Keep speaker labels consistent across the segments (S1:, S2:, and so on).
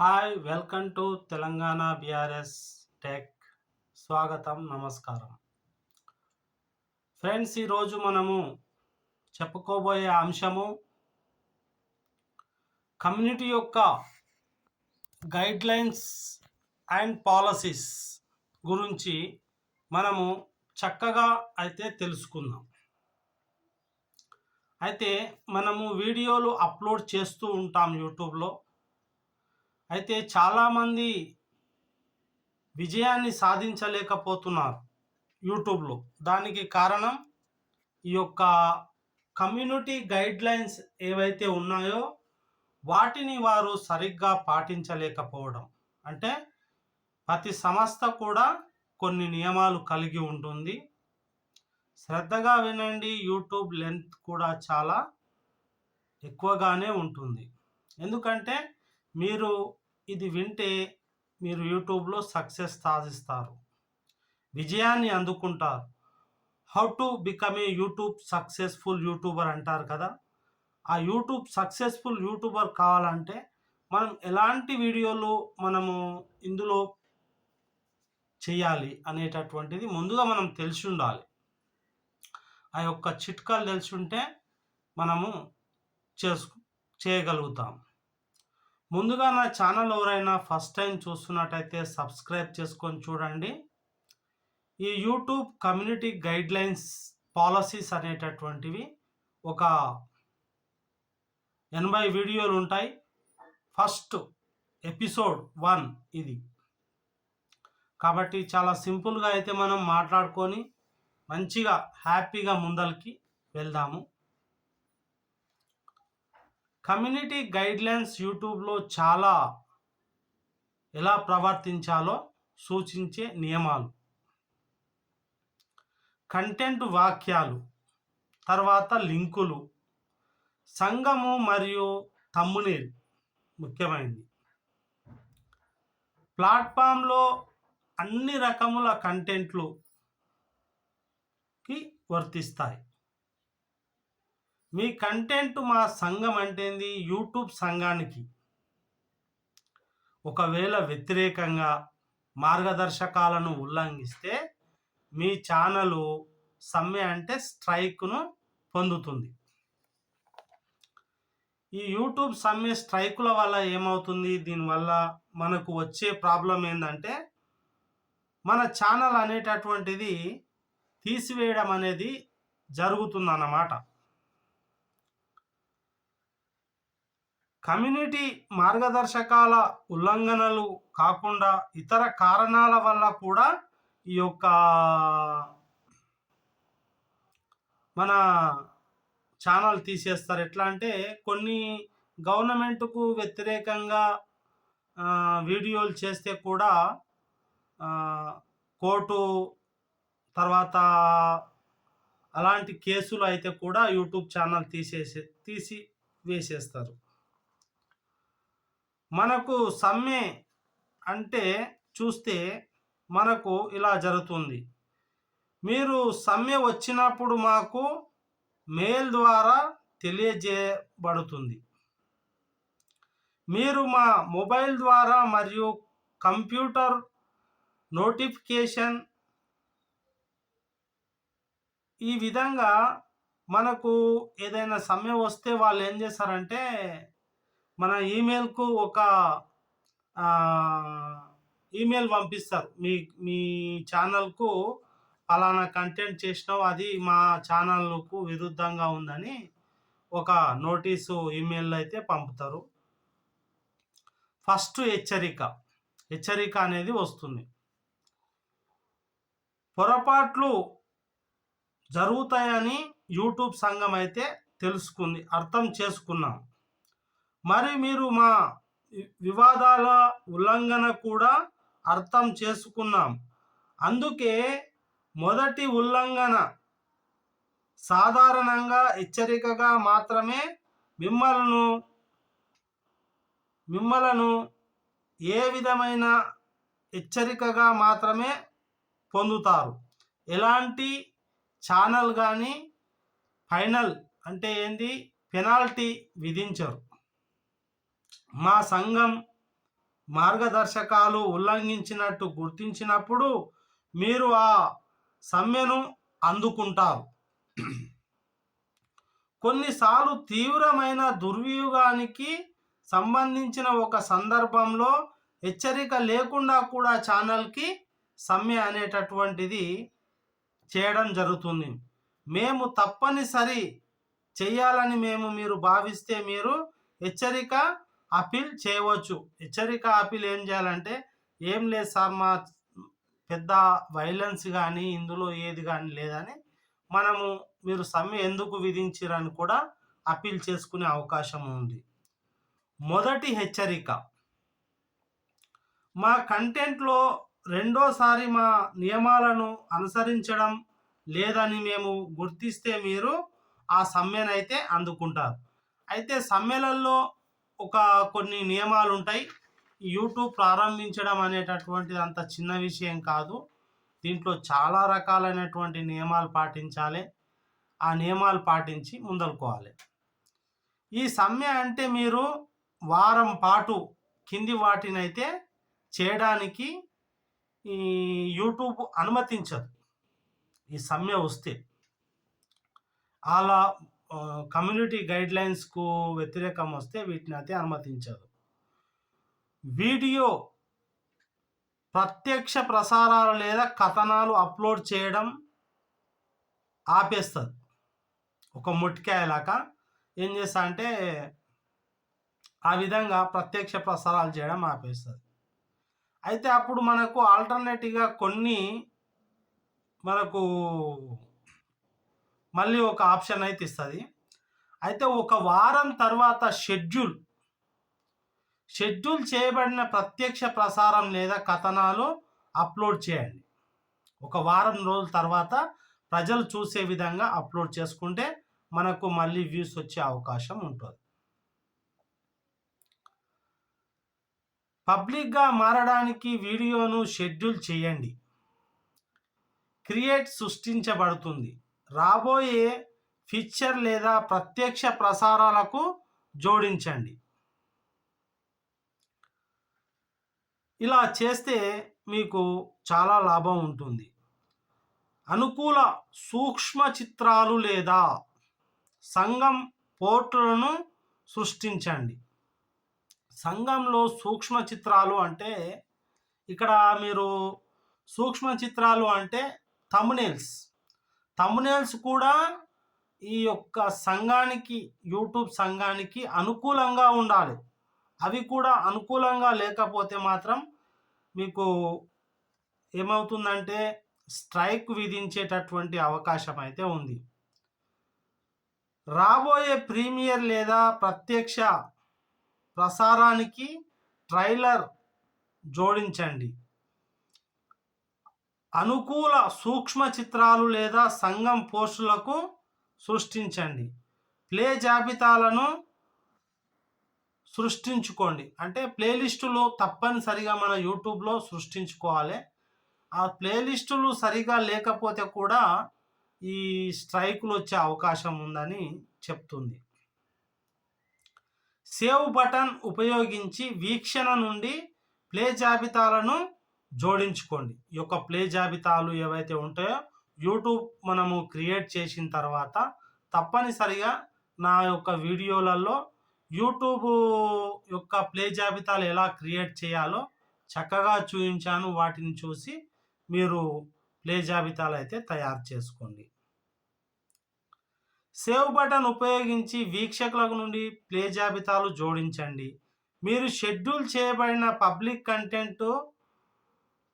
S1: Hi welcome to Telangana BRS tech. స్వాగతం, నమస్కారం. Friends, ఈరోజు మనము చెప్పుకోబోయే అంశము కమ్యూనిటీ యొక్క గైడ్లైన్స్ అండ్ పాలసీస్ గురించి మనము చక్కగా అయితే తెలుసుకుందాం. అయితే మనము వీడియోలు అప్లోడ్ చేస్తూ ఉంటాం యూట్యూబ్లో. అయితే చాలామంది విజయాన్ని సాధించలేకపోతున్నారు యూట్యూబ్లో. దానికి కారణం ఈ యొక్క కమ్యూనిటీ గైడ్లైన్స్ ఏవైతే ఉన్నాయో వాటిని వారు సరిగ్గా పాటించలేకపోవడం. అంటే ప్రతి సంస్థ కూడా కొన్ని నియమాలు కలిగి ఉంటుంది. శ్రద్ధగా వినండి, యూట్యూబ్ లెంత్ కూడా చాలా ఎక్కువగానే ఉంటుంది. ఎందుకంటే మీరు ఇది వింటే మీరు యూట్యూబ్లో సక్సెస్ సాధిస్తారు, విజయాన్ని అందుకుంటారు. How to become a YouTube successful YouTuber అంటారు కదా. ఆ యూట్యూబ్ సక్సెస్ఫుల్ యూట్యూబర్ కావాలంటే మనం ఎలాంటి వీడియోలు మనము ఇందులో చేయాలి అనేటటువంటిది ముందుగా మనం తెలిసి ఉండాలి. ఆ యొక్క చిట్కాలు తెలిసి ఉంటే మనము చేయగలుగుతాం. ముందుగా నా ఛానల్ ఎవరైనా ఫస్ట్ టైం చూస్తున్నట్టయితే సబ్స్క్రైబ్ చేసుకొని చూడండి. ఈ యూట్యూబ్ కమ్యూనిటీ గైడ్లైన్స్ పాలసీస్ అనేటటువంటివి ఒక 80 వీడియోలు ఉంటాయి. ఫస్ట్ ఎపిసోడ్ 1 ఇది. కాబట్టి చాలా సింపుల్గా అయితే మనం మాట్లాడుకొని మంచిగా హ్యాపీగా ముందరికి వెళ్దాము. కమ్యూనిటీ గైడ్లైన్స్ యూట్యూబ్లో చాలా ఎలా ప్రవర్తించాలో సూచించే నియమాలు, కంటెంట్ వాక్యాలు, తర్వాత లింకులు, సంఘము మరియు థంబ్నెయిల్ ముఖ్యమైనది. ప్లాట్ఫామ్లో అన్ని రకముల కంటెంట్లుకి వర్తిస్తాయి. మీ కంటెంట్ మా సంఘం అంటేంది యూట్యూబ్ సంఘానికి ఒకవేళ వ్యతిరేకంగా మార్గదర్శకాలను ఉల్లంఘిస్తే మీ ఛానల్ సమ్మె అంటే స్ట్రైక్ను పొందుతుంది. ఈ యూట్యూబ్ సమ్మె స్ట్రైకుల వల్ల ఏమవుతుంది, దీనివల్ల మనకు వచ్చే ప్రాబ్లం ఏంటంటే మన ఛానల్ అనేటటువంటిది తీసివేయడం అనేది జరుగుతుందన్నమాట. కమ్యూనిటీ మార్గదర్శకాల ఉల్లంఘనలు కాకుండా ఇతర కారణాల వల్ల కూడా ఈ యొక్క మన ఛానల్ తీసేస్తారు. ఎట్లా అంటే కొన్ని గవర్నమెంట్కు వ్యతిరేకంగా వీడియోలు చేస్తే కూడా కోర్టు తర్వాత అలాంటి కేసులు అయితే కూడా యూట్యూబ్ ఛానల్ తీసివేసేస్తారు. మనకు సమ్మె అంటే చూస్తే మనకు ఇలా జరుగుతుంది. మీరు సమ్మె వచ్చినప్పుడు మాకు మెయిల్ ద్వారా తెలియజేయబడుతుంది. మీరు మా మొబైల్ ద్వారా మరియు కంప్యూటర్ నోటిఫికేషన్ ఈ విధంగా మనకు ఏదైనా సమ్మె వస్తే వాళ్ళు ఏం చేస్తారంటే మన ఈమెయిల్కు ఒక ఈమెయిల్ పంపిస్తారు. మీ ఛానల్కు అలానా కంటెంట్ చేసినావు, అది మా ఛానల్కు విరుద్ధంగా ఉందని ఒక నోటీసు ఈమెయిల్ అయితే పంపుతారు. ఫస్ట్ హెచ్చరిక అనేది వస్తుంది. పొరపాట్లు జరుగుతాయని యూట్యూబ్ సంఘం అయితే తెలుసుకుంది, అర్థం చేసుకున్నాం. మరి మీరు మా వివాదాల ఉల్లంఘన కూడా అర్థం చేసుకున్నాం. అందుకే మొదటి ఉల్లంఘన సాధారణంగా హెచ్చరికగా మాత్రమే మిమ్మలను ఏ విధమైన హెచ్చరికగా మాత్రమే పొందుతారు. ఎలాంటి ఛానల్ కానీ ఫైనల్ అంటే ఏంది పెనాల్టీ విధించరు. మా సంఘం మార్గదర్శకాలు ఉల్లంఘించినట్టు గుర్తించినప్పుడు మీరు ఆ సమ్మెను అందుకుంటారు. కొన్నిసార్లు తీవ్రమైన దుర్వినియోగానికి సంబంధించిన ఒక సందర్భంలో హెచ్చరిక లేకుండా కూడా ఛానల్కి సమ్మె అనేటటువంటిది చేయడం జరుగుతుంది. మేము తప్పనిసరి చేయాలని మీరు భావిస్తే మీరు హెచ్చరిక అప్పీల్ చేయవచ్చు. హెచ్చరిక అప్పీల్ ఏం చేయాలంటే, ఏం లేదు సార్, మా పెద్ద వైలెన్స్ కానీ ఇందులో ఏది కానీ లేదని మీరు సమ్మె ఎందుకు విధించిరని కూడా అప్పీల్ చేసుకునే అవకాశం ఉంది. మొదటి హెచ్చరిక, మా కంటెంట్లో రెండోసారి మా నియమాలను అనుసరించడం లేదని మేము గుర్తిస్తే మీరు ఆ సమ్మెనైతే అందుకుంటారు. అయితే సమ్మెలలో కొన్ని నియమాలు ఉంటాయి. యూట్యూబ్ ప్రారంభించడం అనేటటువంటిది అంత చిన్న విషయం కాదు. దీంట్లో చాలా రకాలైనటువంటి నియమాలు పాటించాలి. ఆ నియమాలు పాటించి ముందలుకోవాలి. ఈ సమ్మె అంటే మీరు వారం పాటు కింది వాటినైతే చేయడానికి ఈ యూట్యూబ్ అనుమతించదు. ఈ సమ్మె వస్తే అలా కమ్యూనిటీ గైడ్లైన్స్కు వ్యతిరేకం వస్తే వీటిని అయితే అనుమతించదు. వీడియో ప్రత్యక్ష ప్రసారాలు లేదా కథనాలు అప్లోడ్ చేయడం ఆపేస్తుంది. ఒక మొట్టికాయలాగా ఏం చేస్తా అంటే ఆ విధంగా ప్రత్యక్ష ప్రసారాలు చేయడం ఆపేస్తుంది. అయితే అప్పుడు మనకు ఆల్టర్నేటివ్గా మనకు మళ్ళీ ఒక ఆప్షన్ అయితే ఇస్తుంది. అయితే ఒక వారం తర్వాత షెడ్యూల్ చేయబడిన ప్రత్యక్ష ప్రసారం లేదా కథనాలు అప్లోడ్ చేయండి. ఒక వారం రోజుల తర్వాత ప్రజలు చూసే విధంగా అప్లోడ్ చేసుకుంటే మనకు మళ్ళీ వ్యూస్ వచ్చే అవకాశం ఉంటుంది. పబ్లిక్గా మారడానికి వీడియోను షెడ్యూల్ చేయండి. క్రియేట్ సృష్టించబడుతుంది. రాబోయే ఫీచర్ లేదా ప్రత్యక్ష ప్రసారాలకు జోడించండి. ఇలా చేస్తే మీకు చాలా లాభం ఉంటుంది. అనుకూల సూక్ష్మ చిత్రాలు లేదా సంఘం పోర్టులను సృష్టించండి. సంఘంలో సూక్ష్మ చిత్రాలు అంటే ఇక్కడ మీరు సూక్ష్మ చిత్రాలు అంటే థంబ్నెయిల్స్ కూడా ఈ యొక్క సంఘానికి, యూట్యూబ్ సంఘానికి అనుకూలంగా ఉండాలి. అవి కూడా అనుకూలంగా లేకపోతే మాత్రం మీకు ఏమవుతుందంటే స్ట్రైక్ విధించేటటువంటి అవకాశం అయితే ఉంది. రాబోయే ప్రీమియర్ లేదా ప్రత్యక్ష ప్రసారానికి ట్రైలర్ జోడించండి. అనుకూల సూక్ష్మ చిత్రాలు లేదా సంఘం పోస్టులకు సృష్టించండి. ప్లే జాబితాలను సృష్టించుకోండి. అంటే ప్లేలిస్టులు తప్పనిసరిగా మన యూట్యూబ్లో సృష్టించుకోవాలి. ఆ ప్లేలిస్టులు సరిగా లేకపోతే కూడా ఈ స్ట్రైకులు వచ్చే అవకాశం ఉందని చెప్తుంది. సేవ్ బటన్ ఉపయోగించి వీక్షణ నుండి ప్లే జాబితాలను జోడించుకోండి. ఈ యొక్క ప్లే జాబితాలు ఏవైతే ఉంటాయో యూట్యూబ్ మనము క్రియేట్ చేసిన తర్వాత తప్పనిసరిగా నా యొక్క వీడియోలలో యూట్యూబ్ యొక్క ప్లే జాబితాలు ఎలా క్రియేట్ చేయాలో చక్కగా చూపించాను. వాటిని చూసి మీరు ప్లే జాబితాలు అయితే తయారు చేసుకోండి. సేవ్ బటన్ ఉపయోగించి వీక్షకుల నుండి ప్లే జాబితాలు జోడించండి. మీరు షెడ్యూల్ చేయబడిన పబ్లిక్ కంటెంట్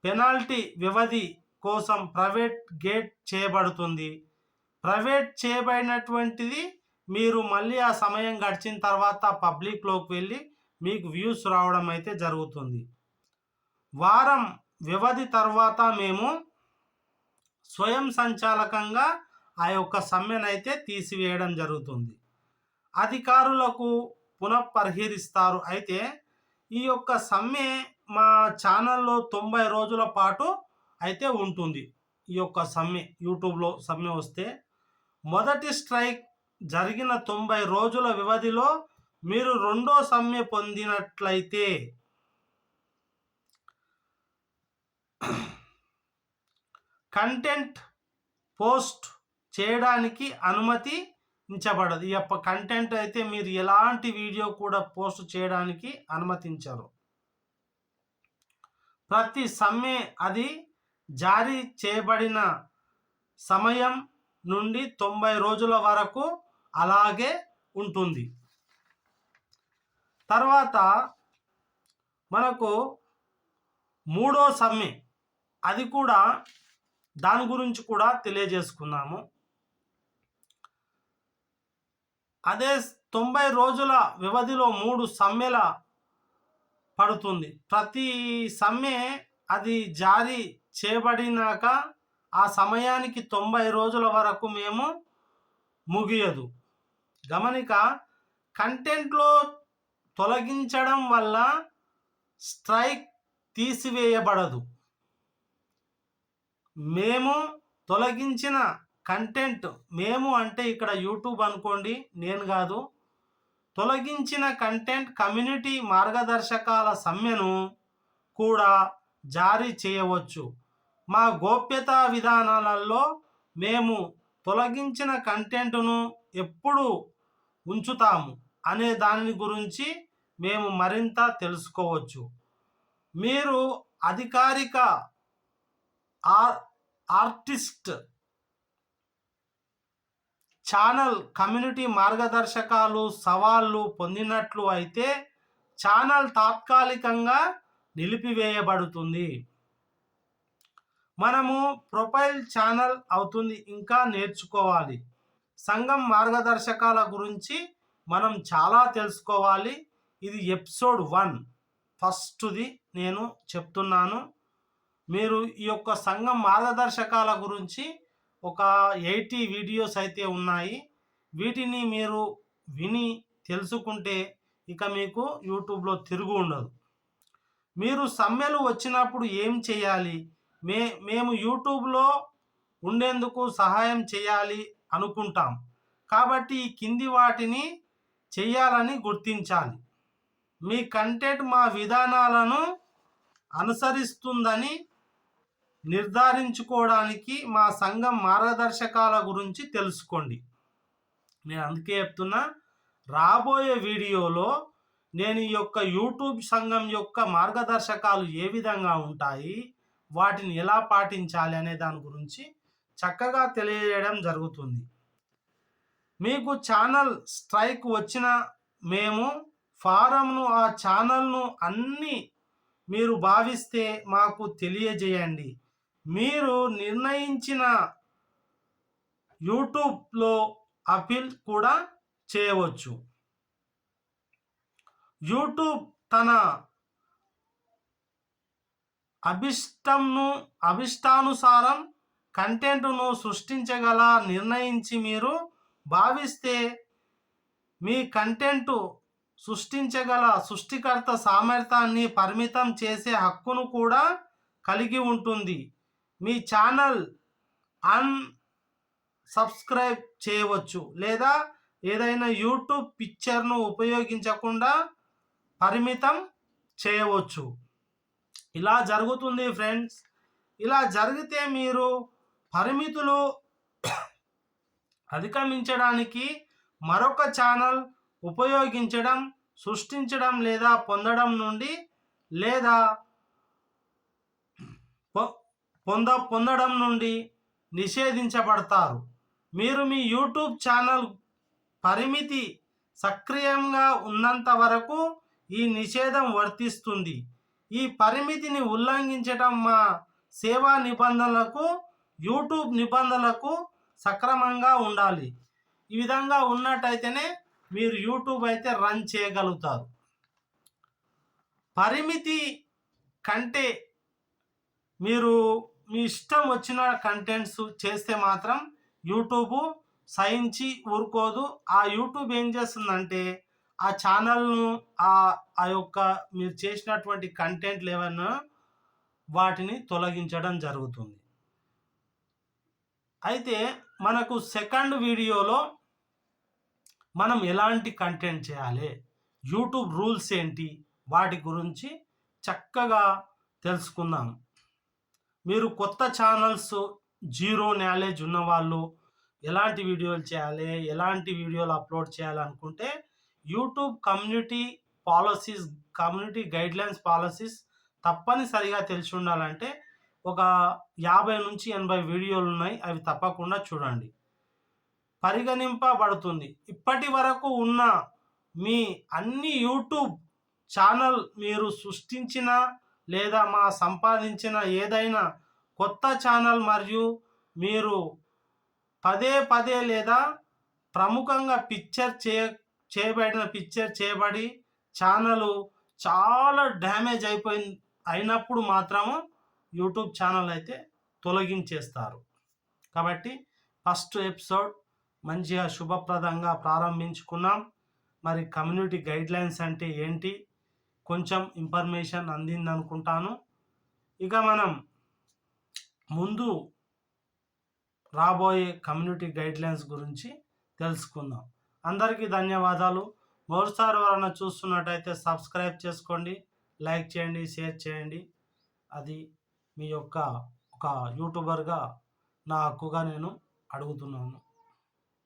S1: పెనాల్టీ వ్యవధి కోసం ప్రైవేట్ గేట్ చేయబడుతుంది. ప్రైవేట్ చేయబడినటువంటిది మీరు మళ్ళీ ఆ సమయం గడిచిన తర్వాత పబ్లిక్లోకి వెళ్ళి మీకు వ్యూస్ రావడం అయితే జరుగుతుంది. వారం వ్యవధి తర్వాత మేము స్వయం సంచాలకంగా ఆ యొక్క సమ్మెనైతే తీసివేయడం జరుగుతుంది. అధికారులకు పునఃపరిహరిస్తారు. అయితే ఈ యొక్క సమ్మె మా ఛానల్లో 90 రోజుల పాటు అయితే ఉంటుంది. ఈ యొక్క సమ్మె యూట్యూబ్లో సమ్మె వస్తే మొదటి స్ట్రైక్ జరిగిన 90 రోజుల వ్యవధిలో మీరు రెండో సమ్మె పొందినట్లయితే కంటెంట్ పోస్ట్ చేయడానికి అనుమతించబడదు. ఈ యొక్క కంటెంట్ అయితే మీరు ఎలాంటి వీడియో కూడా పోస్ట్ చేయడానికి అనుమతించరు. ప్రతి సమ్మె అది జారీ చేయబడిన సమయం నుండి 90 రోజుల వరకు అలాగే ఉంటుంది. తర్వాత మనకు మూడో సమ్మె, అది కూడా దాని గురించి కూడా తెలియజేసుకున్నాము. అదే 90 రోజుల వ్యవధిలో 3 సమ్మెల పడుతుంది. ప్రతి సమ్మె అది జారీ చేయబడినాక ఆ సమయానికి 90 రోజుల వరకు మేము ముగియదు. గమనిక, కంటెంట్లో తొలగించడం వల్ల స్ట్రైక్ తీసివేయబడదు. మేము తొలగించిన కంటెంట్, మేము అంటే ఇక్కడ యూట్యూబ్ అనుకోండి, నేను కాదు. తొలగించిన కంటెంట్ కమ్యూనిటీ మార్గదర్శకాల సమ్మెను కూడా జారీ చేయవచ్చు. మా గోప్యతా విధానాలలో మేము తొలగించిన కంటెంట్ను ఎప్పుడు ఉంచుతాము అనే దాని గురించి మేము మరింత తెలుసుకోవచ్చు. మీరు అధికారిక ఆర్టిస్ట్ ఛానల్ కమ్యూనిటీ మార్గదర్శకాలు సవాళ్లు పొందినట్లు అయితే ఛానల్ తాత్కాలికంగా నిలిపివేయబడుతుంది. మనము ప్రొఫైల్ ఛానల్ అవుతుంది. ఇంకా నేర్చుకోవాలి. సంఘం మార్గదర్శకాల గురించి మనం చాలా తెలుసుకోవాలి. ఇది ఎపిసోడ్ 1 ఫస్ట్ది నేను చెప్తున్నాను. మీరు ఈ యొక్క సంఘం మార్గదర్శకాల గురించి ఒక 80 వీడియోస్ అయితే ఉన్నాయి. వీటిని మీరు విని తెలుసుకుంటే ఇక మీకు యూట్యూబ్లో తిరుగు ఉండదు. మీరు సమ్మెలు వచ్చినప్పుడు ఏం చేయాలి? మేము యూట్యూబ్లో ఉండేందుకు సహాయం చేయాలి అనుకుంటాం. కాబట్టి ఈ కింది వాటిని చేయాలని గుర్తించాలి. మీ కంటెంట్ మా విధానాలను అనుసరిస్తుందని నిర్ధారించుకోవడానికి మా సంఘం మార్గదర్శకాల గురించి తెలుసుకోండి. నేను అందుకే చెప్తున్నా, రాబోయే వీడియోలో నేను ఈ యొక్క యూట్యూబ్ సంఘం యొక్క మార్గదర్శకాలు ఏ విధంగా ఉంటాయి, వాటిని ఎలా పాటించాలి అనే దాని గురించి చక్కగా తెలియజేయడం జరుగుతుంది. మీకు ఛానల్ స్ట్రైక్ వచ్చిన మేము ఫారంను, ఆ ఛానల్ను అన్ని మీరు భావిస్తే మాకు తెలియజేయండి. మీరు నిర్ణయించిన యూట్యూబ్లో అపీల్ కూడా చేయవచ్చు. యూట్యూబ్ తన అభిష్టానుసారం కంటెంట్ను సృష్టించగల నిర్ణయించి మీరు భావిస్తే మీ కంటెంట్ సృష్టించగల సృష్టికర్త సామర్థ్యాన్ని పరిమితం చేసే హక్కును కూడా కలిగి ఉంటుంది. మీ ఛానల్ సబ్స్క్రైబ్ చేయవచ్చు లేదా ఏదైనా యూట్యూబ్ పిక్చర్ను ఉపయోగించకుండా పరిమితం చేయవచ్చు. ఇలా జరుగుతుంది ఫ్రెండ్స్. ఇలా జరిగితే మీరు పరిమితులు అధిగమించడానికి మరొక ఛానల్ ఉపయోగించడం, సృష్టించడం లేదా పొందడం నుండి లేదా పొందడం నుండి నిషేధించబడతారు. మీరు మీ యూట్యూబ్ ఛానల్ పరిమితి సక్రియంగా ఉన్నంత వరకు ఈ నిషేధం వర్తిస్తుంది. ఈ పరిమితిని ఉల్లంఘించడం మా సేవా నిబంధనలకు, యూట్యూబ్ నిబంధనలకు సక్రమంగా ఉండాలి. ఈ విధంగా ఉన్నట్టయితేనే మీరు యూట్యూబ్ అయితే రన్ చేయగలుగుతారు. పరిమితి కంటే మీరు మీ ఇష్టం వచ్చిన కంటెంట్స్ చేస్తే మాత్రం యూట్యూబ్ సహించి ఊరుకోదు. ఆ యూట్యూబ్ ఏం చేస్తుందంటే ఆ ఛానల్ను ఆ యొక్క మీరు చేసినటువంటి కంటెంట్లు ఏమన్నా వాటిని తొలగించడం జరుగుతుంది. అయితే మనకు సెకండ్ వీడియోలో మనం ఎలాంటి కంటెంట్ చేయాలి, యూట్యూబ్ రూల్స్ ఏంటి, వాటి గురించి చక్కగా తెలుసుకుందాం. మీరు కొత్త ఛానల్స్ జీరో నాలెడ్జ్ ఉన్నవాళ్ళు ఎలాంటి వీడియోలు చేయాలి, ఎలాంటి వీడియోలు అప్లోడ్ చేయాలనుకుంటే యూట్యూబ్ కమ్యూనిటీ గైడ్లైన్స్ పాలసీస్ తప్పనిసరిగా తెలిసి ఉండాలంటే ఒక 50-80 వీడియోలు ఉన్నాయి. అవి తప్పకుండా చూడండి. పరిగణింపబడుతుంది. ఇప్పటి వరకు ఉన్న మీ అన్ని యూట్యూబ్ ఛానల్ మీరు సృష్టించిన లేదా సంపాదించిన ఏదైనా కొత్త ఛానల్ మరియు మీరు పదే పదే లేదా ప్రముఖంగా పిక్చర్ చేయబడి ఛానల్ చాలా డ్యామేజ్ అయినప్పుడు మాత్రము యూట్యూబ్ ఛానల్ అయితే తొలగించేస్తారు. కాబట్టి ఫస్ట్ ఎపిసోడ్ మంచిగా శుభప్రదంగా ప్రారంభించుకున్నాం. మరి కమ్యూనిటీ గైడ్లైన్స్ అంటే ఏంటి, కొంచెం ఇన్ఫర్మేషన్ అందింది అనుకుంటాను. ఇక మనం ముందు రాబోయే కమ్యూనిటీ గైడ్లైన్స్ గురించి తెలుసుకుందాం. అందరికీ ధన్యవాదాలు. మరోసారి ఎవరైనా చూస్తున్నట్టయితే సబ్స్క్రైబ్ చేసుకోండి, లైక్ చేయండి, షేర్ చేయండి. అది మీ యొక్క ఒక యూట్యూబర్గా నా హక్కుగా నేను అడుగుతున్నాను.